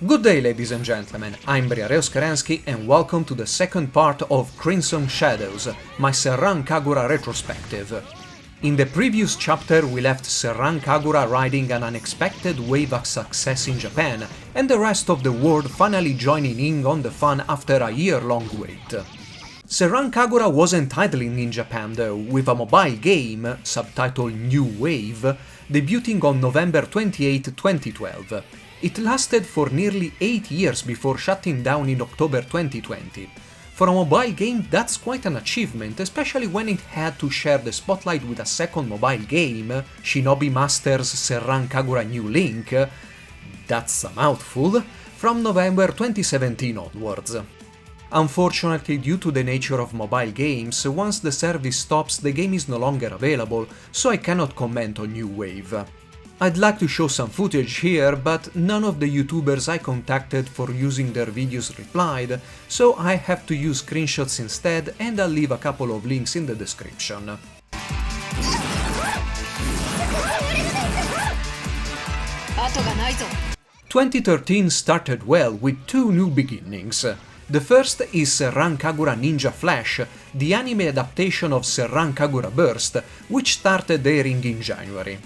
Good day, ladies and gentlemen, I'm Briareos Kerensky and welcome to the second part of Crimson Shadows, my Senran Kagura retrospective. In the previous chapter we left Senran Kagura riding an unexpected wave of success in Japan, and the rest of the world finally joining in on the fun after a year-long wait. Senran Kagura wasn't idling in Japan though, with a mobile game, subtitled New Wave, debuting on November 28, 2012. It lasted for nearly 8 years before shutting down in October 2020. For a mobile game, that's quite an achievement, especially when it had to share the spotlight with a second mobile game, Shinobi Masters Senran Kagura New Link, that's a mouthful, from November 2017 onwards. Unfortunately, due to the nature of mobile games, once the service stops, the game is no longer available, so I cannot comment on New Wave. I'd like to show some footage here, but none of the YouTubers I contacted for using their videos replied, so I have to use screenshots instead, and I'll leave a couple of links in the description. 2013 started well with two new beginnings. The first is Senran Kagura Ninja Flash, the anime adaptation of Senran Kagura Burst, which started airing in January.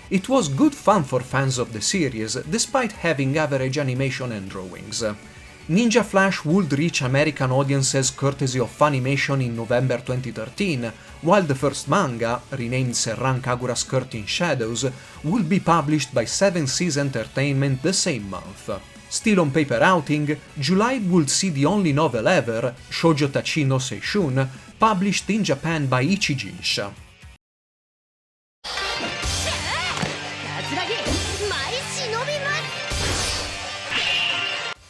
It was good fun for fans of the series, despite having average animation and drawings. Ninja Flash would reach American audiences courtesy of Funimation in November 2013, while the first manga, renamed Senran Kagura Skirting Shadows, would be published by 7 Seas Entertainment the same month. Still on paper outing, July would see the only novel ever, Shoujotachi No Seishun, published in Japan by Ichijinsha.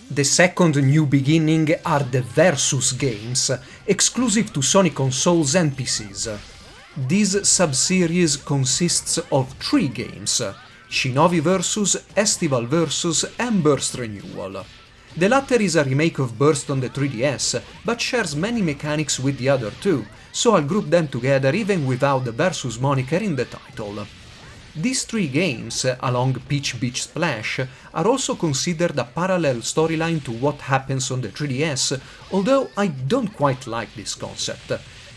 The second new beginning are the Versus games, exclusive to Sony consoles and PCs. This sub-series consists of 3 games: Shinovi vs, Estival vs and Burst Renewal. The latter is a remake of Burst on the 3DS, but shares many mechanics with the other two, so I'll group them together even without the Versus moniker in the title. These 3 games, along Peach Beach Splash, are also considered a parallel storyline to what happens on the 3DS, although I don't quite like this concept.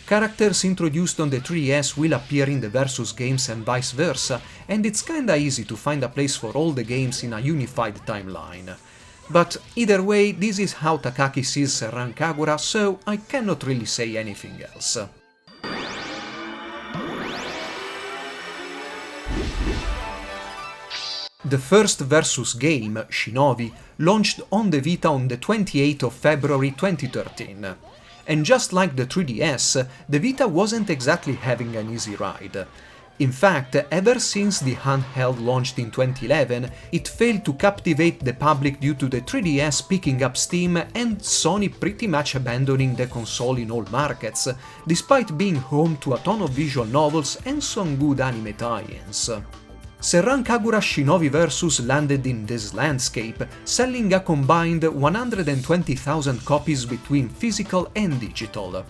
Characters introduced on the 3DS will appear in the Versus games and vice versa, and it's kinda easy to find a place for all the games in a unified timeline. But either way, this is how Takaki sees Senran Kagura, so I cannot really say anything else. The first Versus game, Shinovi, launched on the Vita on the 28th of February 2013. And just like the 3DS, the Vita wasn't exactly having an easy ride. In fact, ever since the handheld launched in 2011, it failed to captivate the public due to the 3DS picking up steam and Sony pretty much abandoning the console in all markets, despite being home to a ton of visual novels and some good anime tie-ins. Senran Kagura Shinovi Versus landed in this landscape, selling a combined 120,000 copies between physical and digital.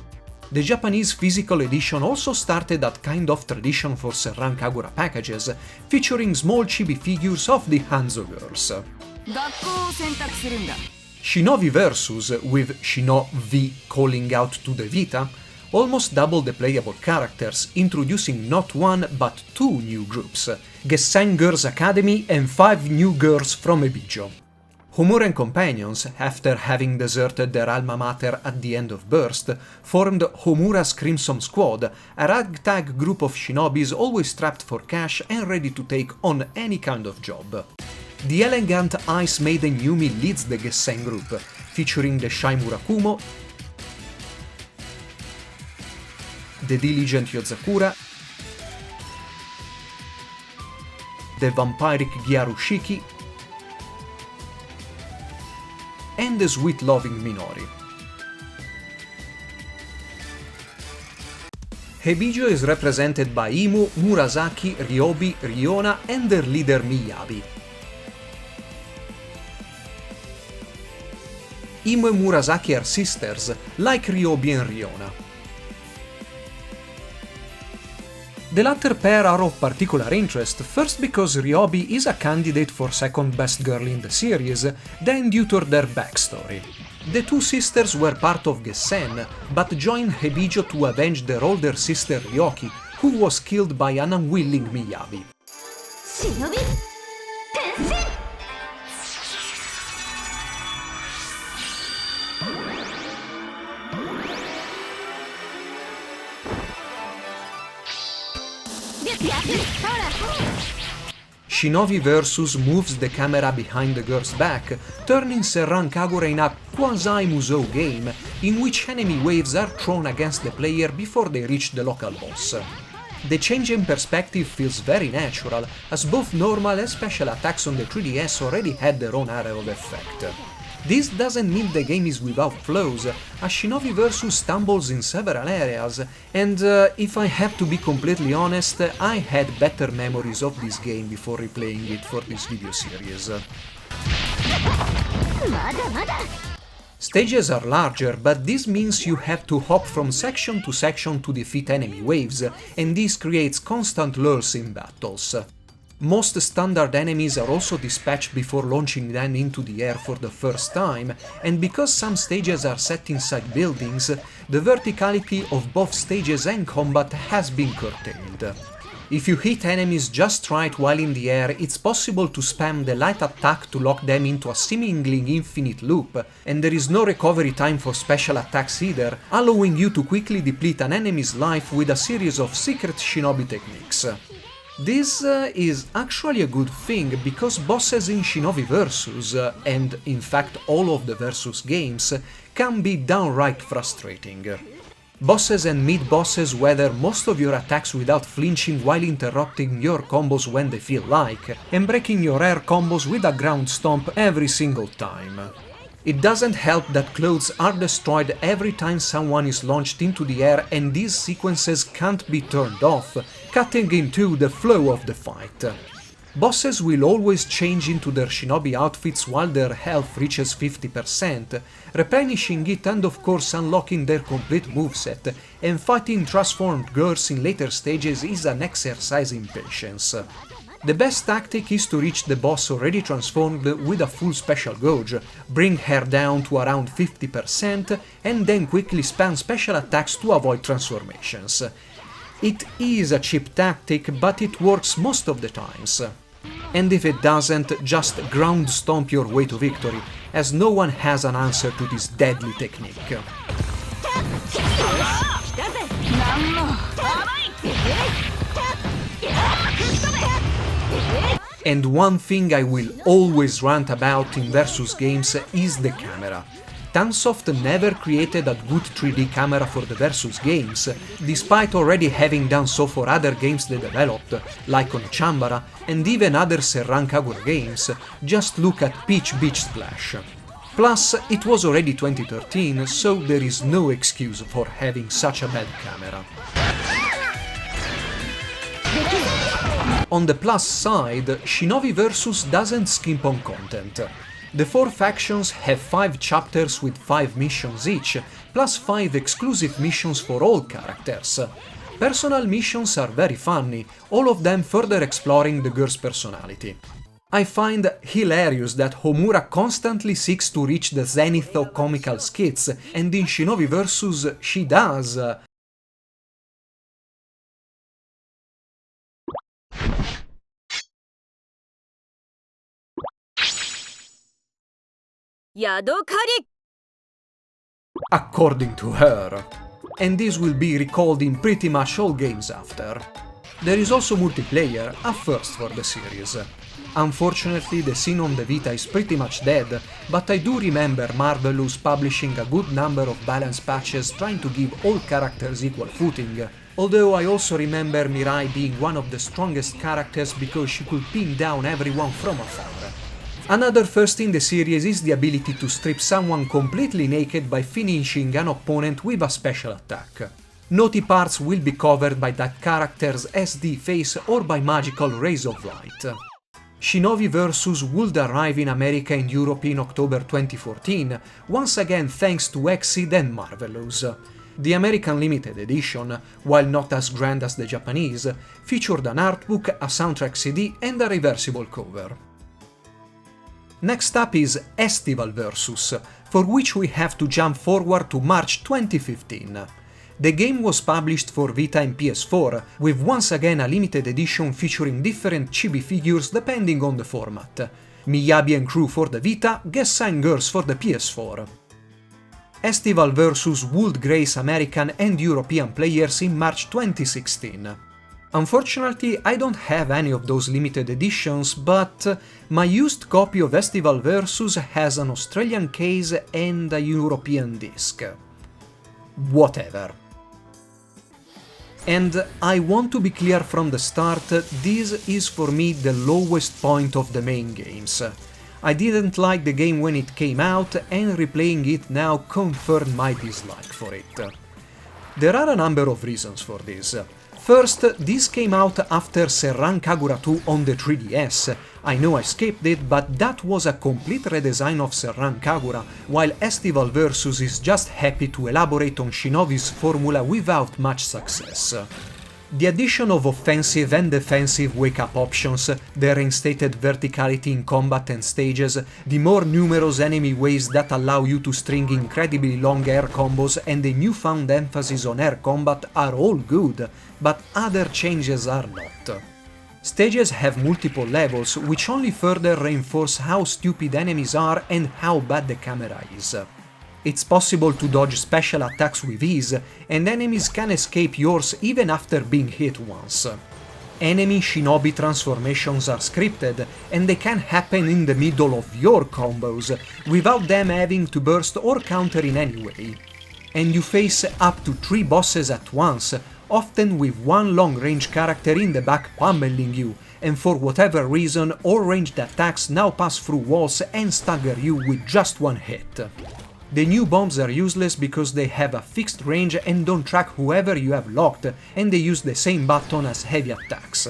The Japanese physical edition also started that kind of tradition for Senran Kagura packages, featuring small chibi figures of the Hanzo girls. Shinovi Versus, with Shinovi calling out to the Vita, almost doubled the playable characters, introducing not one but 2 new groups, Gessen Girls Academy and 5 new girls from Ebijo. Homura and companions, after having deserted their alma mater at the end of Burst, formed Homura's Crimson Squad, a ragtag group of shinobis always strapped for cash and ready to take on any kind of job. The elegant Ice Maiden Yumi leads the Gessen group, featuring the Shy Murakumo, the diligent Yozakura, the vampiric Gyarushiki, and the sweet-loving Minori. Ebijo is represented by Imu, Murasaki, Ryobi, Riona and their leader Miyabi. Imu and Murasaki are sisters, like Ryobi and Riona. The latter pair are of particular interest, first because Ryobi is a candidate for second best girl in the series, then due to their backstory. The two sisters were part of Gessen, but joined Hebijo to avenge their older sister Ryoki, who was killed by an unwilling Miyabi. Shinovi, Tenshin! Shinovi Versus moves the camera behind the girl's back, turning Senran Kagura in a quasi-Musou game, in which enemy waves are thrown against the player before they reach the local boss. The change in perspective feels very natural, as both normal and special attacks on the 3DS already had their own area of effect. This doesn't mean the game is without flaws, as Shinovi Versus stumbles in several areas, and if I have to be completely honest, I had better memories of this game before replaying it for this video series. Stages are larger, but this means you have to hop from section to defeat enemy waves, and this creates constant lulls in battles. Most standard enemies are also dispatched before launching them into the air for the first time, and because some stages are set inside buildings, the verticality of both stages and combat has been curtailed. If you hit enemies just right while in the air, it's possible to spam the light attack to lock them into a seemingly infinite loop, and there is no recovery time for special attacks either, allowing you to quickly deplete an enemy's life with a series of secret shinobi techniques. This is actually a good thing, because bosses in Shinovi Versus, and in fact all of the Versus games, can be downright frustrating. Bosses and mid-bosses weather most of your attacks without flinching while interrupting your combos when they feel like, and breaking your air combos with a ground stomp every single time. It doesn't help that clothes are destroyed every time someone is launched into the air, and these sequences can't be turned off, cutting into the flow of the fight. Bosses will always change into their shinobi outfits while their health reaches 50%, replenishing it and of course unlocking their complete moveset, and fighting transformed girls in later stages is an exercise in patience. The best tactic is to reach the boss already transformed with a full special gauge, bring her down to around 50%, and then quickly spam special attacks to avoid transformations. It is a cheap tactic, but it works most of the times. And if it doesn't, just ground stomp your way to victory, as no one has an answer to this deadly technique. And one thing I will always rant about in Versus games is the camera. Tansoft never created a good 3D camera for the Versus games, despite already having done so for other games they developed, like Onichambara, and even other Senran Kagura games. Just look at Peach Beach Splash. Plus, it was already 2013, so there is no excuse for having such a bad camera. On the plus side, Shinovi Versus doesn't skimp on content. The 4 factions have 5 chapters with 5 missions each, plus 5 exclusive missions for all characters. Personal missions are very funny, all of them further exploring the girl's personality. I find hilarious that Homura constantly seeks to reach the zenith of comical skits, and in Shinovi Versus she does. According to her. And this will be recalled in pretty much all games after. There is also multiplayer, a first for the series. Unfortunately, the scene on the Vita is pretty much dead, but I do remember Marvelous publishing a good number of balance patches trying to give all characters equal footing, although I also remember Mirai being one of the strongest characters because she could pin down everyone from afar. Another first in the series is the ability to strip someone completely naked by finishing an opponent with a special attack. Naughty parts will be covered by that character's SD face or by magical rays of light. Shinovi Versus would arrive in America and Europe in October 2014, once again thanks to Exceed and Marvelous. The American limited edition, while not as grand as the Japanese, featured an artbook, a soundtrack CD and a reversible cover. Next up is Estival Versus, for which we have to jump forward to March 2015. The game was published for Vita and PS4, with once again a limited edition featuring different chibi figures depending on the format. Miyabi and crew for the Vita, guest sign girls for the PS4. Estival Versus would grace American and European players in March 2016. Unfortunately, I don't have any of those limited editions, but my used copy of Estival Versus has an Australian case and a European disc. Whatever. And I want to be clear from the start, this is for me the lowest point of the main games. I didn't like the game when it came out, and replaying it now confirmed my dislike for it. There are a number of reasons for this. First, this came out after Senran Kagura 2 on the 3DS. I know I skipped it, but that was a complete redesign of Senran Kagura, while Estival Versus is just happy to elaborate on Shinovi's formula without much success. The addition of offensive and defensive wake-up options, the reinstated verticality in combat and stages, the more numerous enemy waves that allow you to string incredibly long air combos, and the newfound emphasis on air combat are all good, but other changes are not. Stages have multiple levels, which only further reinforce how stupid enemies are and how bad the camera is. It's possible to dodge special attacks with ease, and enemies can escape yours even after being hit once. Enemy Shinobi transformations are scripted, and they can happen in the middle of your combos, without them having to burst or counter in any way. And you face up to 3 bosses at once, often with one long-range character in the back pummeling you, and for whatever reason all ranged attacks now pass through walls and stagger you with just one hit. The new bombs are useless because they have a fixed range and don't track whoever you have locked, and they use the same button as heavy attacks.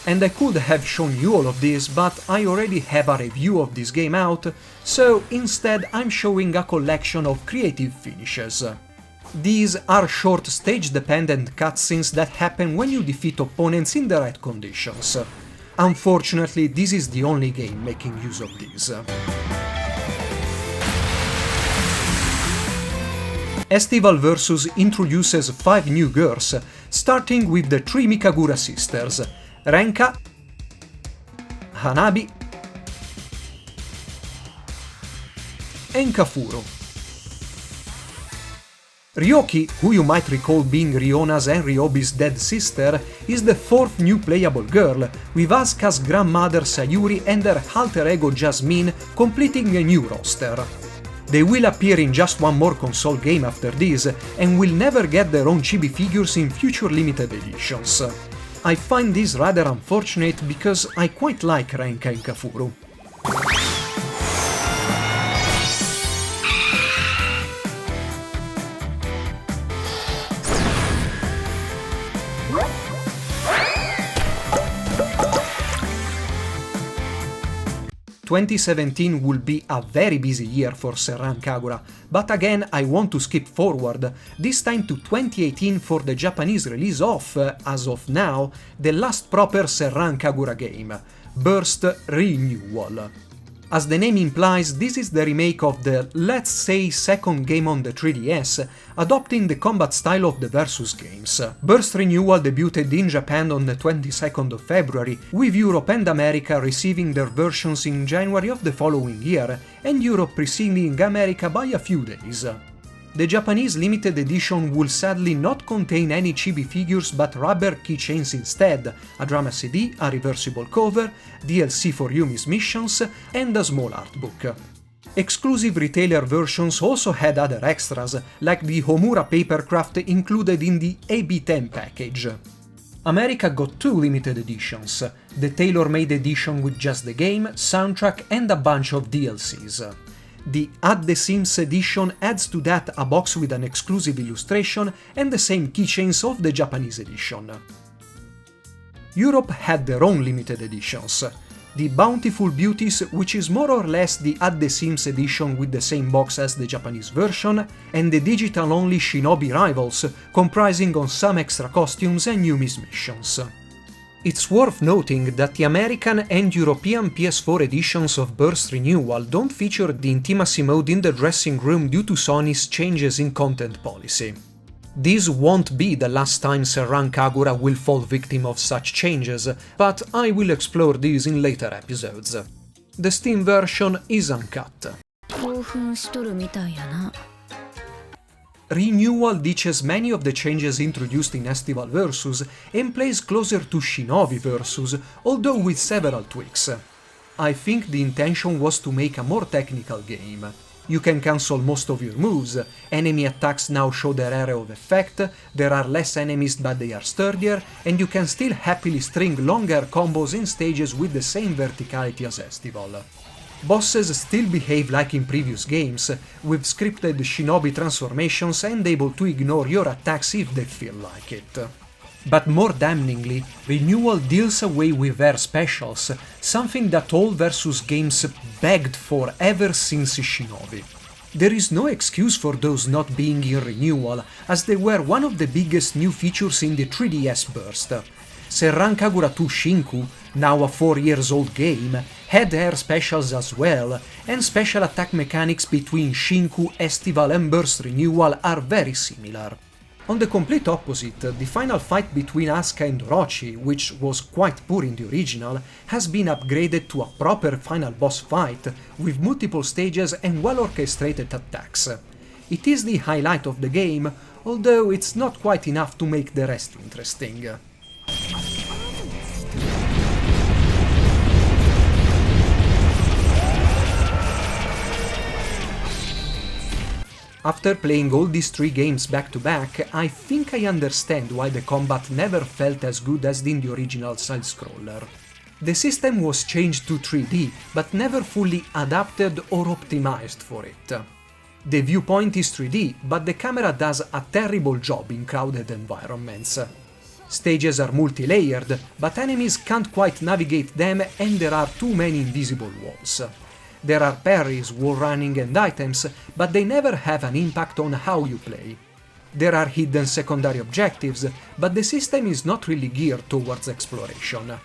And I could have shown you all of this, but I already have a review of this game out, so instead I'm showing a collection of creative finishes. These are short stage-dependent cutscenes that happen when you defeat opponents in the right conditions. Unfortunately, this is the only game making use of these. Estival Versus introduces 5 new girls, starting with the 3 Mikagura sisters, Renka, Hanabi and Kafuro. Ryoki, who you might recall being Riona's and Ryobi's dead sister, is the 4th new playable girl, with Asuka's grandmother Sayuri and her alter ego Jasmine completing a new roster. They will appear in just one more console game after this, and will never get their own chibi figures in future limited editions. I find this rather unfortunate because I quite like Renka and Kafuro. ...2017 will be a very busy year for Senran Kagura, but again I want to skip forward, this time to 2018 for the Japanese release of, as of now, the last proper Senran Kagura game, Burst Renewal. As the name implies, this is the remake of the, let's say, second game on the 3DS, adopting the combat style of the Versus games. Burst Renewal debuted in Japan on the 22nd of February, with Europe and America receiving their versions in January of the following year, and Europe preceding America by a few days. The Japanese limited edition will sadly not contain any chibi figures but rubber keychains instead, a drama CD, a reversible cover, DLC for Yumi's missions, and a small artbook. Exclusive retailer versions also had other extras, like the Homura papercraft included in the AB10 package. America got 2 limited editions, the tailor-made edition with just the game, soundtrack and a bunch of DLCs. The At The Sims edition adds to that a box with an exclusive illustration and the same keychains of the Japanese edition. Europe had their own limited editions. the Bountiful Beauties, which is more or less the At The Sims edition with the same box as the Japanese version, and the digital-only Shinobi Rivals, comprising on some extra costumes and new missions. It's worth noting that the American and European PS4 editions of Burst Renewal don't feature the intimacy mode in the dressing room due to Sony's changes in content policy. This won't be the last time Senran Kagura will fall victim of such changes, but I will explore these in later episodes. The Steam version is uncut. Renewal ditches many of the changes introduced in Estival Versus and plays closer to Shinovi Versus, although with several tweaks. I think the intention was to make a more technical game. You can cancel most of your moves, enemy attacks now show their area of effect, there are less enemies but they are sturdier, and you can still happily string longer combos in stages with the same verticality as Estival. Bosses still behave like in previous games, with scripted shinobi transformations and able to ignore your attacks if they feel like it. But more damningly, Renewal deals away with their specials, something that all Versus games begged for ever since Shinovi. There is no excuse for those not being in Renewal, as they were one of the biggest new features in the 3DS burst. Senran Kagura 2 Shinku, now a 4-year-old game, had air specials as well, and special attack mechanics between Shinku, Estival and Burst Renewal are very similar. On the complete opposite, the final fight between Asuka and Orochi, which was quite poor in the original, has been upgraded to a proper final boss fight, with multiple stages and well-orchestrated attacks. It is the highlight of the game, although it's not quite enough to make the rest interesting. After playing all these 3 games back to back, I think I understand why the combat never felt as good as in the original side-scroller. The system was changed to 3D, but never fully adapted or optimized for it. The viewpoint is 3D, but the camera does a terrible job in crowded environments. Stages are multi-layered, but enemies can't quite navigate them and there are too many invisible walls. There are parries, wall running and items, but they never have an impact on how you play. There are hidden secondary objectives, but the system is not really geared towards exploration.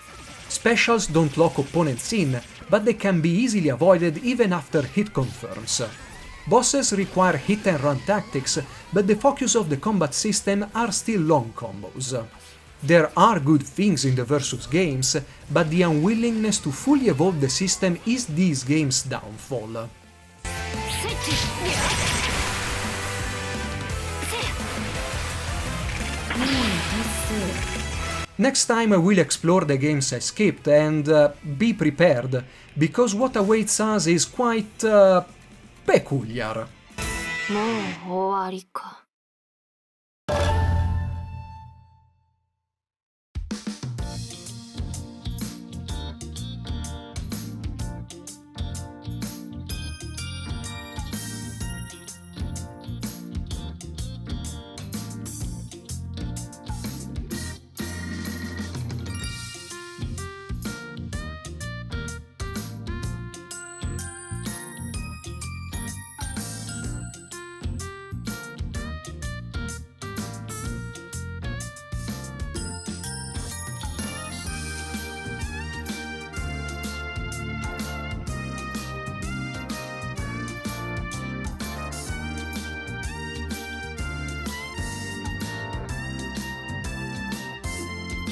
Specials don't lock opponents in, but they can be easily avoided even after hit confirms. Bosses require hit and run tactics, but the focus of the combat system are still long combos. There are good things in the Versus games, but the unwillingness to fully evolve the system is these games' downfall. Next time I will explore the games I skipped and be prepared, because what awaits us is quite peculiar. もう終わりか。